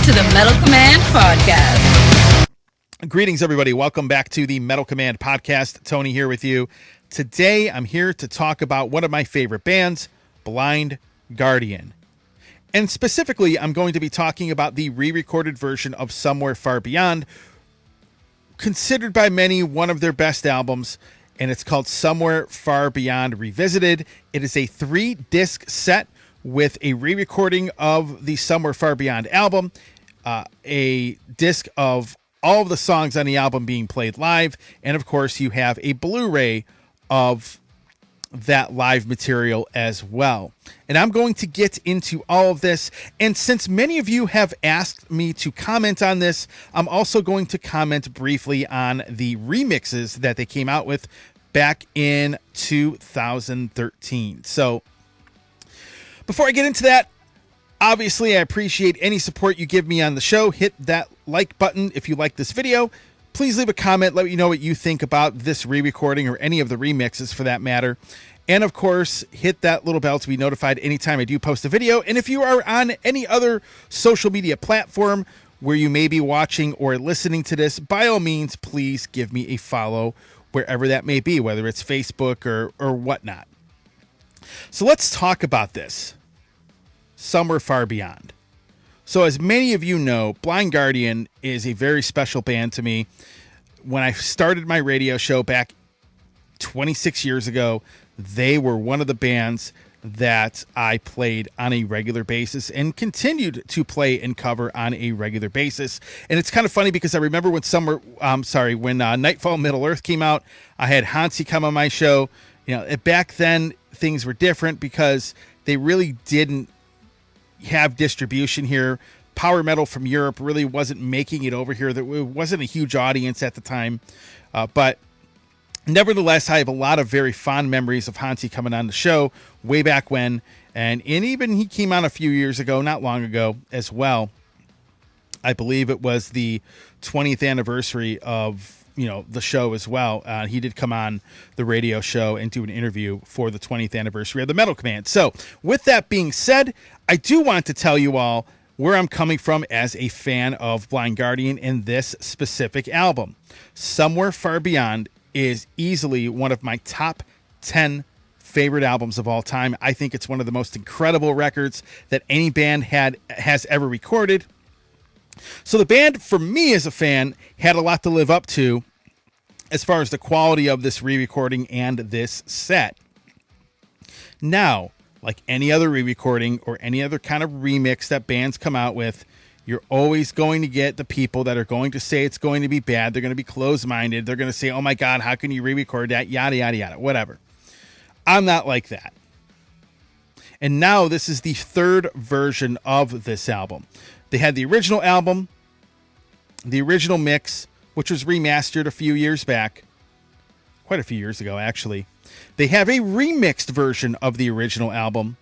to the Metal Command Podcast. Greetings, everybody. Welcome back to the Metal Command Podcast. Tony here with you. Today, I'm here to talk about one of my favorite bands, Blind Gurdian. And specifically, I'm going to be talking about the re-recorded version of Somewhere Far Beyond, considered by many one of their best albums, and it's called Somewhere Far Beyond Revisited. It is a 3-disc set with a re-recording of the Somewhere Far Beyond album, a disc of all of the songs on the album being played live, and of course you have a Blu-ray of that live material as well. And I'm going to get into all of this, and since many of you have asked me to comment on this, I'm also going to comment briefly on the remixes that they came out with back in 2013. So before I get into that, obviously I appreciate any support you give me on the show. Hit that like button if you like this video. Please leave a comment. Let me know what you think about this re-recording or any of the remixes for that matter. And of course, hit that little bell to be notified anytime I do post a video. And if you are on any other social media platform where you may be watching or listening to this, by all means, please give me a follow wherever that may be, whether it's Facebook or whatnot. So let's talk about this. Somewhere Far Beyond. So as many of you know, Blind Gurdian is a very special band to me. When I started my radio show back 26 years ago, they were one of the bands that I played on a regular basis and continued to play and cover on a regular basis. And it's kind of funny because I remember when Nightfall Middle Earth came out, I had Hansi come on my show. You know, back then things were different because they really didn't have distribution here. Power metal from Europe really wasn't making it over here. It wasn't a huge audience at the time, but nevertheless, I have a lot of very fond memories of Hansi coming on the show way back when, and even he came on a few years ago, not long ago as well. I believe it was the 20th anniversary of the show as well. He did come on the radio show and do an interview for the 20th anniversary of the Metal Command. So with that being said, I do want to tell you all where I'm coming from as a fan of Blind Gurdian in this specific album. Somewhere Far Beyond is easily one of my top 10 favorite albums of all time. I think it's one of the most incredible records that any band has ever recorded. So the band, for me as a fan, had a lot to live up to as far as the quality of this re-recording and this set. Now, like any other re-recording or any other kind of remix that bands come out with, you're always going to get the people that are going to say it's going to be bad. They're going to be closed-minded. They're going to say, oh my God, how can you re-record that? Yada, yada, yada, whatever. I'm not like that. And now this is the third version of this album. They had the original album, the original mix, which was remastered a few years back. Quite a few years ago, actually. They have a remixed version of the original album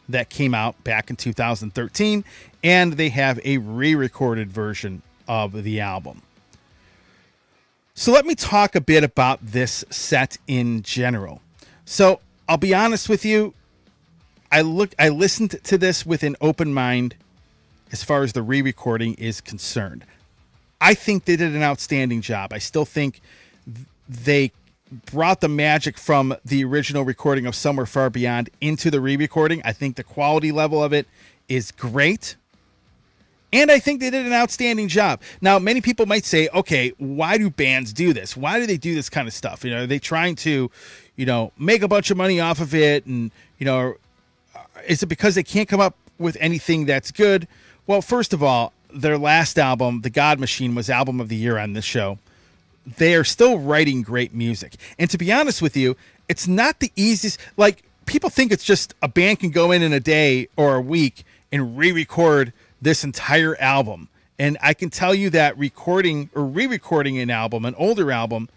that came out back in 2013. And they have a re-recorded version of the album. So let me talk a bit about this set in general. So I'll be honest with you. I listened to this with an open mind as far as the re-recording is concerned. I think they did an outstanding job. I still think they brought the magic from the original recording of Somewhere Far Beyond into the re-recording. I think the quality level of it is great. And I think they did an outstanding job. Now, many people might say, okay, why do bands do this? Why do they do this kind of stuff? Are they trying to, make a bunch of money off of it? And, is it because they can't come up with anything that's good? Well, first of all, their last album, The God Machine, was Album of the Year on this show. They are still writing great music. And to be honest with you, it's not the easiest. Like, people think it's just a band can go in a day or a week and re-record this entire album. And I can tell you that recording or re-recording an album, an older album,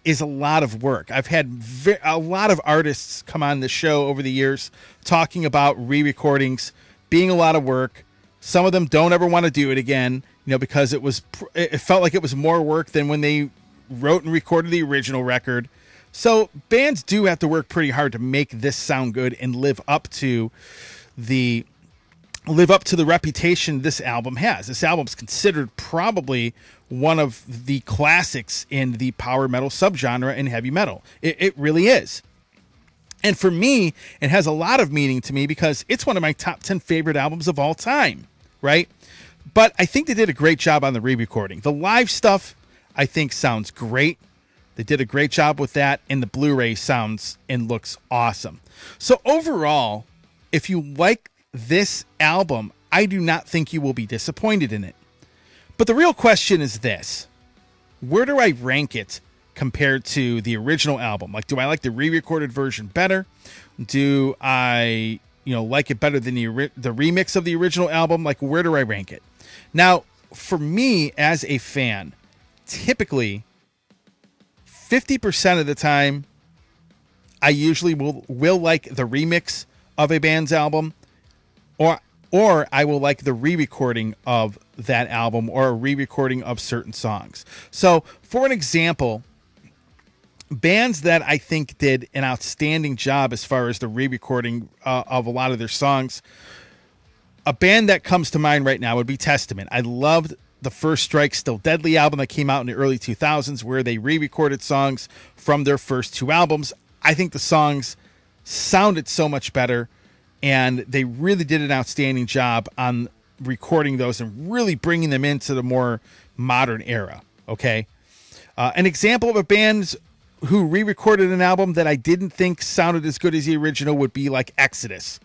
is a lot of work. I've had a lot of artists come on the show over the years talking about re-recordings being a lot of work. Some of them don't ever want to do it again, because it felt like it was more work than when they wrote and recorded the original record. So bands do have to work pretty hard to make this sound good and live up to the live up to the reputation this album has. This album's considered probably one of the classics in the power metal subgenre in heavy metal. It really is. And for me, it has a lot of meaning to me because it's one of my top 10 favorite albums of all time, right? But I think they did a great job on the re-recording. The live stuff, I think, sounds great. They did a great job with that, and the Blu-ray sounds and looks awesome. So overall, if you like this album, I do not think you will be disappointed in it. But the real question is this: where do I rank it compared to the original album? Like, do I like the re-recorded version better? Do I, like it better than the remix of the original album? Like, where do I rank it? Now, for me as a fan, typically 50% of the time, I usually will like the remix of a band's album, or I will like the re-recording of that album or a re-recording of certain songs. So, for an example, bands that I think did an outstanding job as far as the re-recording of a lot of their songs, a band that comes to mind right now would be Testament. I loved the First Strike Still Deadly album that came out in the early 2000s, where they re-recorded songs from their first two albums. I think the songs sounded so much better, and they really did an outstanding job on recording those and really bringing them into the more modern era. Okay. An example of a band who re-recorded an album that I didn't think sounded as good as the original would be like Exodus.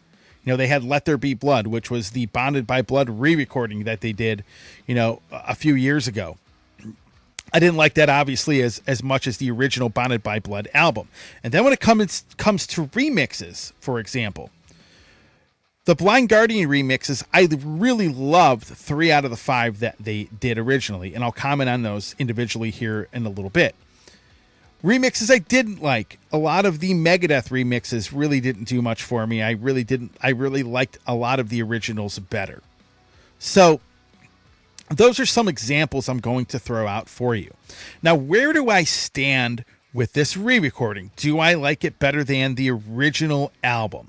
They had Let There Be Blood, which was the Bonded by Blood re-recording that they did, a few years ago. I didn't like that, obviously, as much as the original Bonded by Blood album. And then when it comes to remixes, for example, the Blind Gurdian remixes, I really loved 3 out of the 5 that they did originally, and I'll comment on those individually here in a little bit. Remixes I didn't like. A lot of the Megadeth remixes really didn't do much for me. I really liked a lot of the originals better. So those are some examples I'm going to throw out for you. Now, where do I stand with this re-recording? Do I like it better than the original album?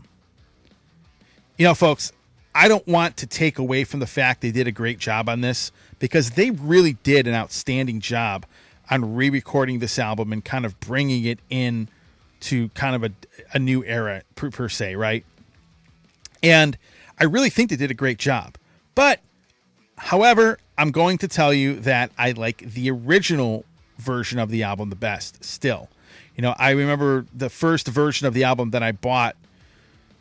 Folks, I don't want to take away from the fact they did a great job on this, because they really did an outstanding job on re-recording this album and kind of bringing it in to kind of a new era per se, right? And I really think they did a great job. But, however, I'm going to tell you that I like the original version of the album the best still. I remember the first version of the album that I bought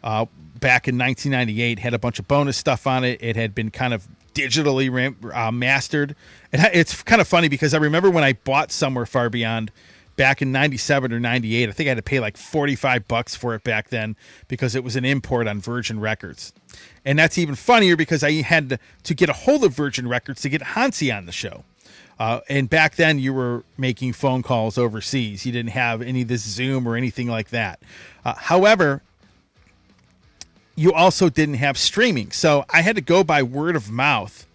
back in 1998 had a bunch of bonus stuff on it. It had been kind of digitally mastered. And it's kind of funny because I remember when I bought Somewhere Far Beyond back in 97 or 98, I think I had to pay like $45 for it back then because it was an import on Virgin Records. And that's even funnier because I had to get a hold of Virgin Records to get Hansi on the show. And back then you were making phone calls overseas. You didn't have any of this Zoom or anything like that. However, you also didn't have streaming. So I had to go by word of mouth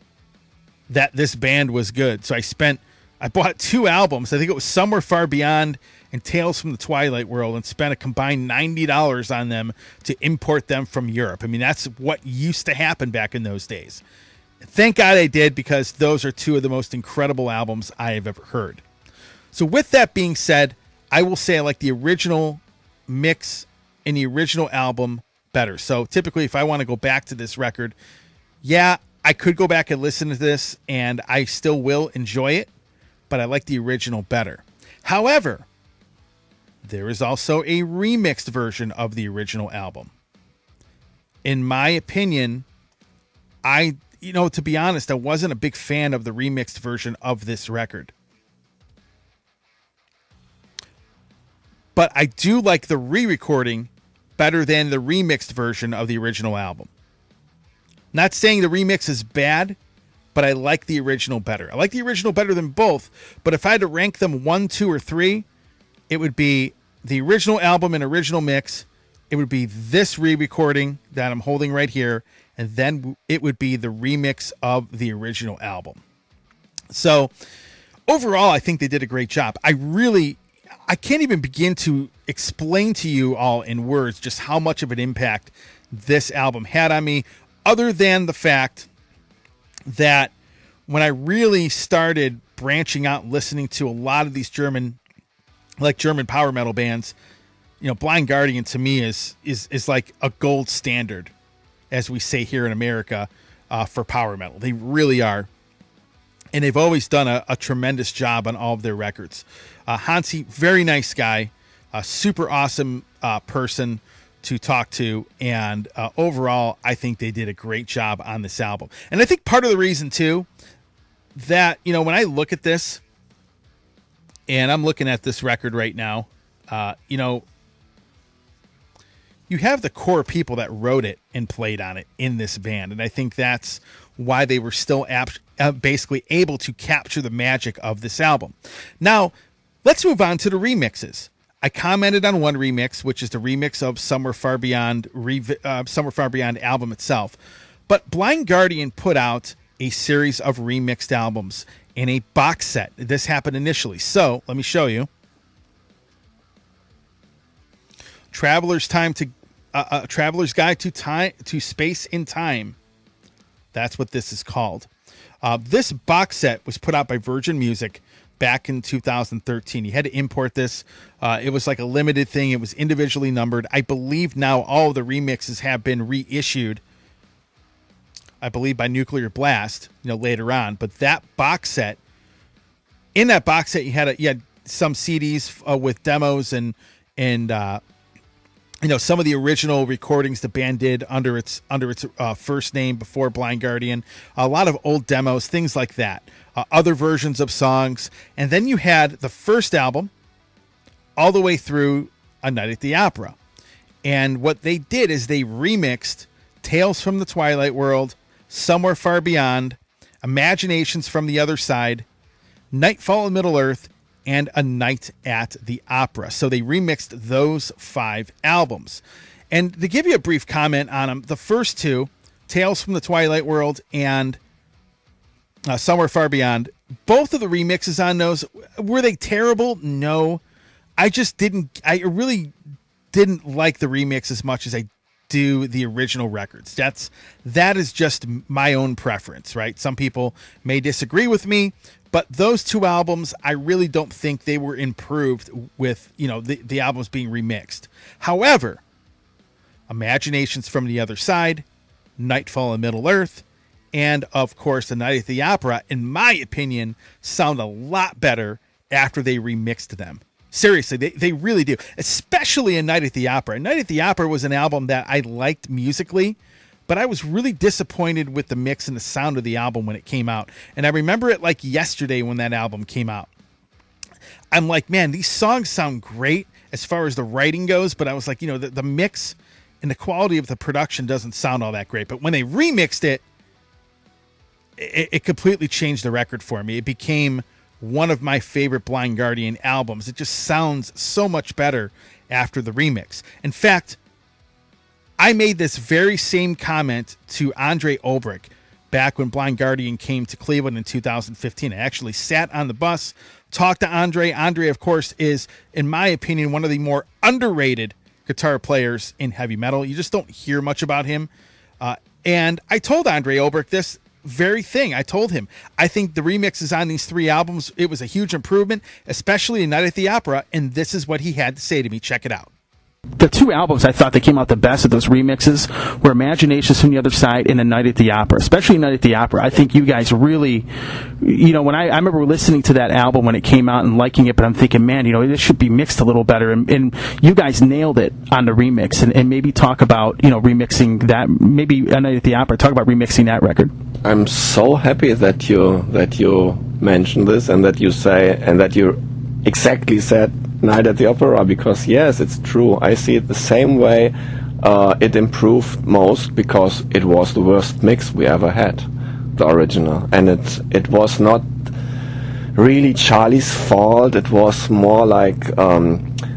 that this band was good. So I bought 2 albums. I think it was Somewhere Far Beyond and Tales from the Twilight World, and spent a combined $90 on them to import them from Europe. I mean, that's what used to happen back in those days. Thank God I did, because those are 2 of the most incredible albums I have ever heard. So with that being said, I will say I like the original mix and the original album better. So typically, if I want to go back to this record, yeah, I could go back and listen to this and I still will enjoy it, but I like the original better. However, there is also a remixed version of the original album. In my opinion, to be honest, I wasn't a big fan of the remixed version of this record. But I do like the re-recording better than the remixed version of the original album. Not saying the remix is bad, but I like the original better. I like the original better than both, but if I had to rank them 1, 2, or 3, it would be the original album and original mix. It would be this re-recording that I'm holding right here, and then it would be the remix of the original album. So overall, I think they did a great job. I can't even begin to explain to you all in words just how much of an impact this album had on me. other than the fact that when I really started branching out and listening to a lot of these German power metal bands, Blind Guardian to me is like a gold standard, as we say here in America, for power metal. They really are. And they've always done a tremendous job on all of their records. Hansi, very nice guy, a super awesome person to talk to. And overall, I think they did a great job on this album. And I think part of the reason, too, that, when I look at this, and I'm looking at this record right now, you have the core people that wrote it and played on it in this band. And I think that's why they were still basically able to capture the magic of this album. Now, let's move on to the remixes. I commented on one remix, which is the remix of Somewhere Far Beyond album itself. But Blind Guardian put out a series of remixed albums in a box set. This happened initially. So let me show you. Traveler's Guide to Space and Time. That's what this is called. This box set was put out by Virgin Music back in 2013. You had to import this. It was like a limited thing. It was individually numbered. I believe now all of the remixes have been reissued, I believe by Nuclear Blast, later on. But that box set, in that box set, you had some CDs with demos and some of the original recordings the band did under its first name before Blind Guardian. A lot of old demos, things like that. Other versions of songs. And then you had the first album all the way through A Night at the Opera. And what they did is they remixed Tales from the Twilight World, Somewhere Far Beyond, Imaginations from the Other Side, Nightfall in Middle-earth, and A Night at the Opera. So they remixed those 5 albums. And to give you a brief comment on them, the first two, Tales from the Twilight World and Somewhere Far Beyond, both of the remixes on those, were they terrible? No. I really didn't like the remix as much as I do the original records. That is just my own preference, right? Some people may disagree with me, but those 2 albums, I really don't think they were improved with, the albums being remixed. However, Imaginations from the Other Side, Nightfall in Middle-earth, and, of course, A Night at the Opera, in my opinion, sound a lot better after they remixed them. Seriously, they really do. Especially A Night at the Opera. A Night at the Opera was an album that I liked musically, but I was really disappointed with the mix and the sound of the album when it came out. And I remember it like yesterday when that album came out. I'm like, man, these songs sound great as far as the writing goes, but I was like, the mix and the quality of the production doesn't sound all that great. But when they remixed it, it completely changed the record for me. It became one of my favorite Blind Guardian albums. It just sounds so much better after the remix. In fact, I made this very same comment to Andre Olbrich back when Blind Guardian came to Cleveland in 2015. I actually sat on the bus, talked to Andre. Andre, of course, is, in my opinion, one of the more underrated guitar players in heavy metal. You just don't hear much about him. And I told Andre Olbrich this very thing. I told him, I think the remixes on these 3 albums, it was a huge improvement, especially A Night at the Opera, and this is what he had to say to me. Check it out. The 2 albums I thought that came out the best of those remixes were Imaginations from the Other Side and A Night at the Opera. Especially A Night at the Opera. I think you guys really, when I remember listening to that album when it came out and liking it, but I'm thinking, man, this should be mixed a little better. And you guys nailed it on the remix. And maybe talk about, remixing that, maybe A Night at the Opera, talk about remixing that record. I'm so happy that you mentioned this and that you exactly said Night at the Opera, because yes, it's true. I see it the same way. It improved most because it was the worst mix we ever had, the original, and it was not really Charlie's fault. It was more like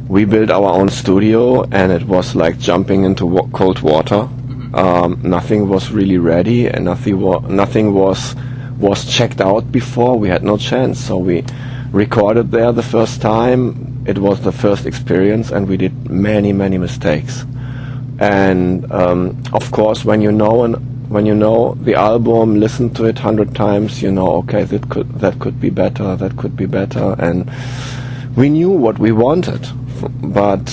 we built our own studio, and it was like jumping into cold water. Nothing was really ready, and nothing was checked out before. We had no chance, so we recorded there the first time. It was the first experience, and we did many mistakes. And of course, when you know when you know the album, listen to it 100 times, you know, okay, that could be better, that could be better, and we knew what we wanted, but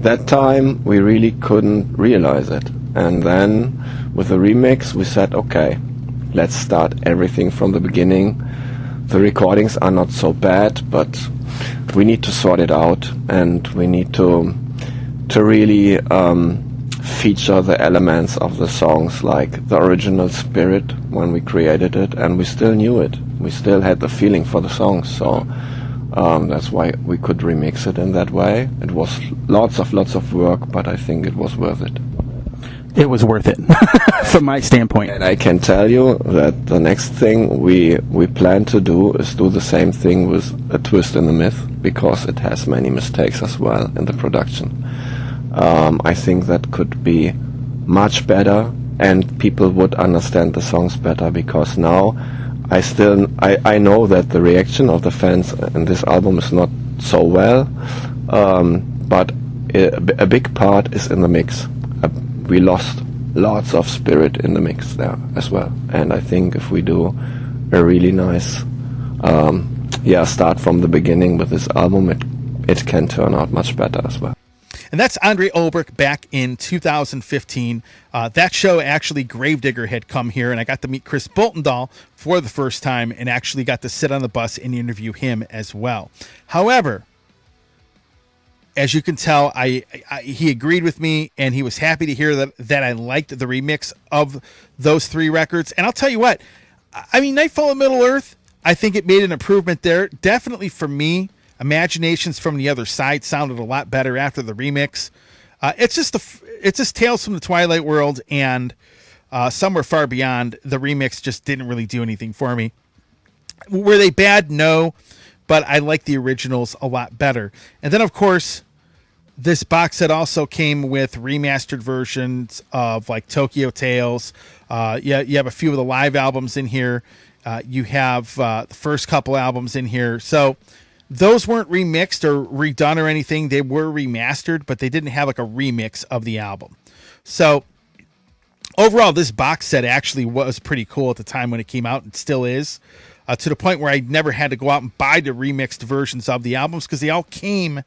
that time we really couldn't realize it. And then with the remix, we said, okay, let's start everything from the beginning. The recordings are not so bad, but we need to sort it out, and we need to really feature the elements of the songs, like the original spirit when we created it, and we still knew it. We still had the feeling for the songs, so that's why we could remix it in that way. It was lots of work, but I think it was worth it. It was worth it from my standpoint. And I can tell you that the next thing we plan to do is do the same thing with A Twist in the Myth, because it has many mistakes as well in the production. I think that could be much better, and people would understand the songs better, because now I know that the reaction of the fans in this album is not so well, but a big part is in the mix. We lost lots of spirit in the mix there as well, and I think if we do a really nice start from the beginning with this album, it can turn out much better as well. And that's Andre Olbrich back in 2015. That show, actually, Gravedigger had come here, and I got to meet Chris Boltendahl for the first time and actually got to sit on the bus and interview him as well. However, as you can tell, he agreed with me, and he was happy to hear that I liked the remix of those three records. And I'll tell you what, I mean, Nightfall of Middle-earth, I think it made an improvement there. Definitely for me, Imaginations from the Other Side sounded a lot better after the remix. It's just Tales from the Twilight World and Somewhere Far Beyond. The remix just didn't really do anything for me. Were they bad? No, but I like the originals a lot better. And then, of course, this box set also came with remastered versions of like Tokyo Tales. You have a few of the live albums in here. You have the first couple albums in here. So those weren't remixed or redone or anything. They were remastered, but they didn't have like a remix of the album. So overall, this box set actually was pretty cool at the time when it came out, and still is, to the point where I never had to go out and buy the remixed versions of the albums because they all came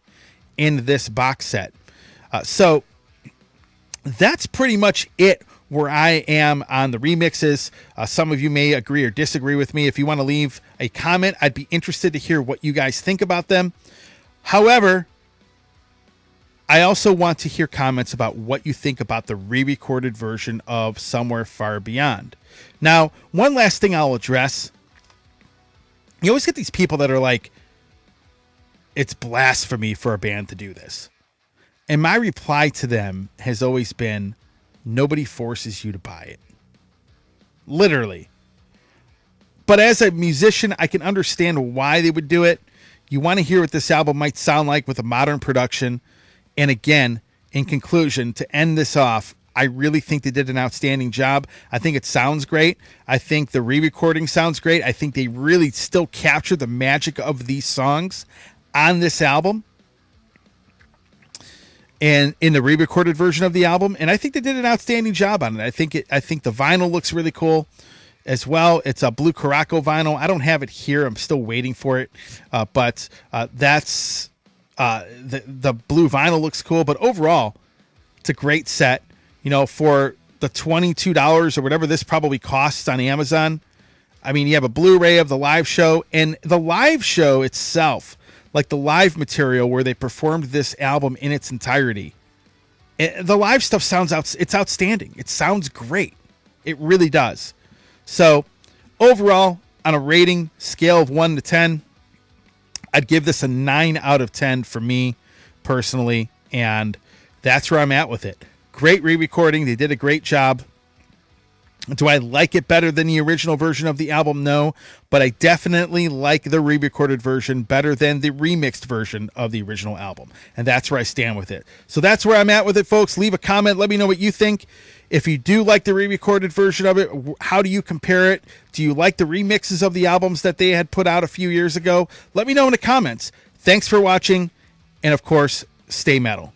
in this box set. So that's pretty much it where I am on the remixes. Some of you may agree or disagree with me. If you want to leave a comment, I'd be interested to hear what you guys think about them. However, I also want to hear comments about what you think about the re-recorded version of Somewhere Far Beyond. Now, one last thing I'll address. You always get these people that are like, it's blasphemy for a band to do this. And my reply to them has always been, nobody forces you to buy it. Literally. But as a musician, I can understand why they would do it. You want to hear what this album might sound like with a modern production. And again, in conclusion, to end this off, I really think they did an outstanding job. I think it sounds great. I think the re-recording sounds great. I think they really still capture the magic of these songs on this album and in the re-recorded version of the album. And I think they did an outstanding job on it. I think the vinyl looks really cool as well. It's a blue Caraco vinyl. I don't have it here. I'm still waiting for it. But that's the blue vinyl looks cool. But overall, it's a great set. You know, for the $22 or whatever this probably costs on Amazon. I mean, you have a Blu-ray of the live show, and the live show itself, like the live material where they performed this album in its entirety. The live stuff it's outstanding. It sounds great. It really does. So overall, on a rating scale of 1 to 10, I'd give this a 9 out of 10 for me personally. And that's where I'm at with it. Great re-recording. They did a great job. Do I like it better than the original version of the album? No, but I definitely like the re-recorded version better than the remixed version of the original album. And that's where I stand with it. So that's where I'm at with it, folks. Leave a comment. Let me know what you think. If you do like the re-recorded version of it, how do you compare it? Do you like the remixes of the albums that they had put out a few years ago? Let me know in the comments. Thanks for watching. And of course, stay metal.